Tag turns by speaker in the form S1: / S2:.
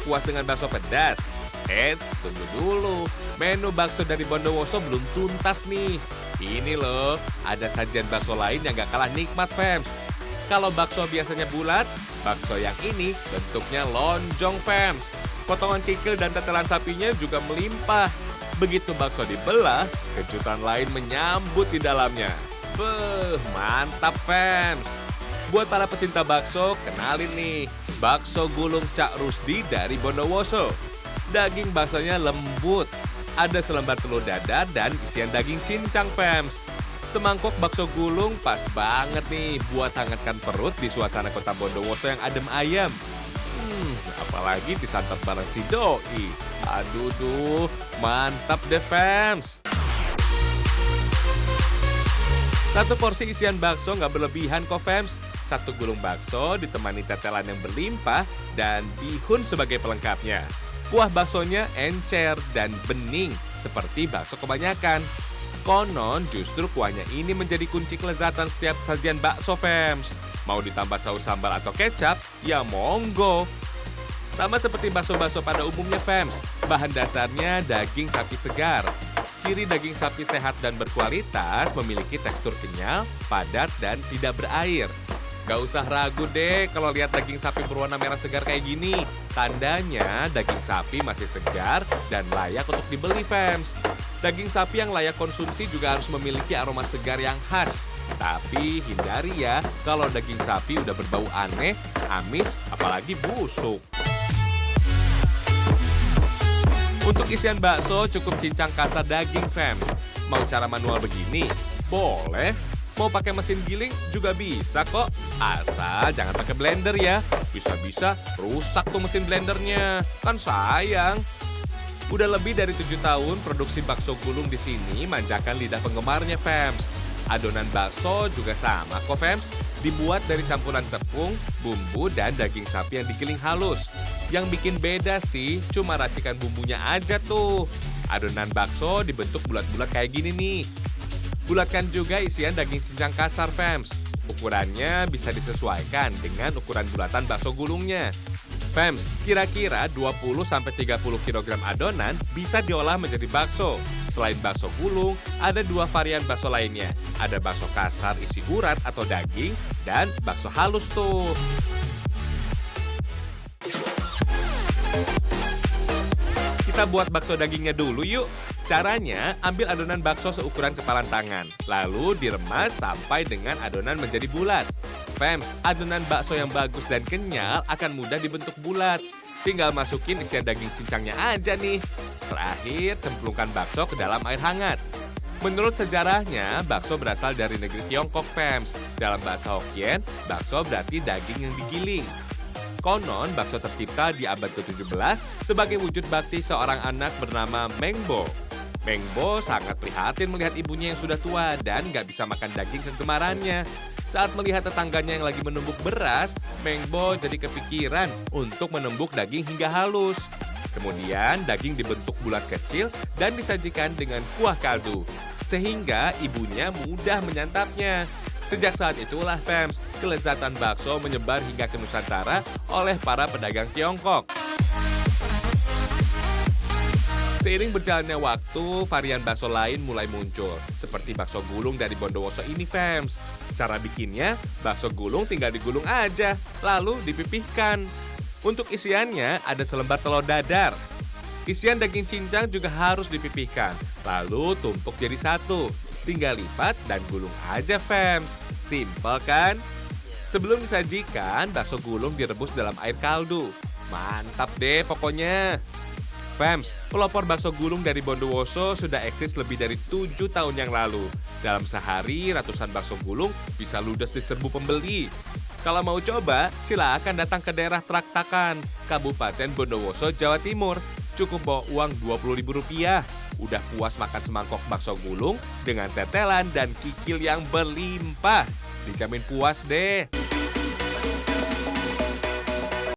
S1: puas dengan bakso pedas? Eits, tunggu dulu. Menu bakso dari Bondowoso belum tuntas nih. Ini loh, ada sajian bakso lain yang gak kalah nikmat, Fems. Kalau bakso biasanya bulat, bakso yang ini bentuknya lonjong, Fems. Potongan kikil dan tetelan sapinya juga melimpah. Begitu bakso dibelah, kejutan lain menyambut di dalamnya. Beuh, mantap, Fems. Buat para pecinta bakso, kenalin nih, bakso gulung Cak Rusdi dari Bondowoso. Daging baksonya lembut, ada selembar telur dadar dan isian daging cincang, Fems. Semangkok bakso gulung pas banget nih buat hangatkan perut di suasana kota Bondowoso yang adem ayam. Apalagi disantap bareng si doi. Aduh duh, mantap deh, Fems. Satu porsi isian bakso nggak berlebihan kok, Fems. Satu gulung bakso ditemani tetelan yang berlimpah dan bihun sebagai pelengkapnya. Kuah baksonya encer dan bening seperti bakso kebanyakan. Konon justru kuahnya ini menjadi kunci kelezatan setiap sajian bakso, Fems. Mau ditambah saus sambal atau kecap, ya monggo. Sama seperti bakso-bakso pada umumnya, Fems, bahan dasarnya daging sapi segar. Ciri daging sapi sehat dan berkualitas memiliki tekstur kenyal, padat, dan tidak berair. Gak usah ragu deh kalau lihat daging sapi berwarna merah segar kayak gini. Tandanya daging sapi masih segar dan layak untuk dibeli, Fems. Daging sapi yang layak konsumsi juga harus memiliki aroma segar yang khas. Tapi hindari ya kalau daging sapi udah berbau aneh, amis, apalagi busuk. Untuk isian bakso cukup cincang kasar daging, Fems. Mau cara manual begini? Boleh. Mau pakai mesin giling juga bisa kok. Asal jangan pakai blender ya. Bisa-bisa rusak tuh mesin blendernya. Kan sayang. Udah lebih dari 7 tahun produksi bakso gulung di sini manjakan lidah penggemarnya, Fems. Adonan bakso juga sama kok, Fems. Dibuat dari campuran tepung, bumbu, dan daging sapi yang digiling halus. Yang bikin beda sih cuma racikan bumbunya aja tuh. Adonan bakso dibentuk bulat-bulat kayak gini nih. Bulatkan juga isian daging cincang kasar, Fems. Ukurannya bisa disesuaikan dengan ukuran bulatan bakso gulungnya. Fems, kira-kira 20-30 kg adonan bisa diolah menjadi bakso. Selain bakso gulung, ada 2 varian bakso lainnya. Ada bakso kasar isi urat atau daging, dan bakso halus tuh. Kita buat bakso dagingnya dulu yuk. Caranya, ambil adonan bakso seukuran kepalan tangan, lalu diremas sampai dengan adonan menjadi bulat. Fems, adonan bakso yang bagus dan kenyal akan mudah dibentuk bulat. Tinggal masukin isian daging cincangnya aja nih. Terakhir, cemplungkan bakso ke dalam air hangat. Menurut sejarahnya, bakso berasal dari negeri Tiongkok, Fems. Dalam bahasa Hokkien, bakso berarti daging yang digiling. Konon, bakso tercipta di abad ke-17 sebagai wujud bakti seorang anak bernama Mengbo. Mengbo sangat prihatin melihat ibunya yang sudah tua dan gak bisa makan daging kegemarannya. Saat melihat tetangganya yang lagi menumbuk beras, Mengbo jadi kepikiran untuk menumbuk daging hingga halus. Kemudian daging dibentuk bulat kecil dan disajikan dengan kuah kaldu, sehingga ibunya mudah menyantapnya. Sejak saat itulah, Fems, kelezatan bakso menyebar hingga ke Nusantara oleh para pedagang Tiongkok. Seiring berjalannya waktu, varian bakso lain mulai muncul, seperti bakso gulung dari Bondowoso ini, Fems. Cara bikinnya, bakso gulung tinggal digulung aja, lalu dipipihkan. Untuk isiannya, ada selembar telur dadar. Isian daging cincang juga harus dipipihkan, lalu tumpuk jadi satu. Tinggal lipat dan gulung aja, Fems. Simpel kan? Sebelum disajikan, bakso gulung direbus dalam air kaldu. Mantap deh pokoknya. Fems, pelopor bakso gulung dari Bondowoso sudah eksis lebih dari 7 tahun yang lalu. Dalam sehari, ratusan bakso gulung bisa ludes di serbu pembeli. Kalau mau coba, silakan datang ke daerah Traktakan, Kabupaten Bondowoso, Jawa Timur. Cukup bawa uang Rp20.000. Udah puas makan semangkok bakso gulung dengan tetelan dan kikil yang berlimpah. Dijamin puas deh.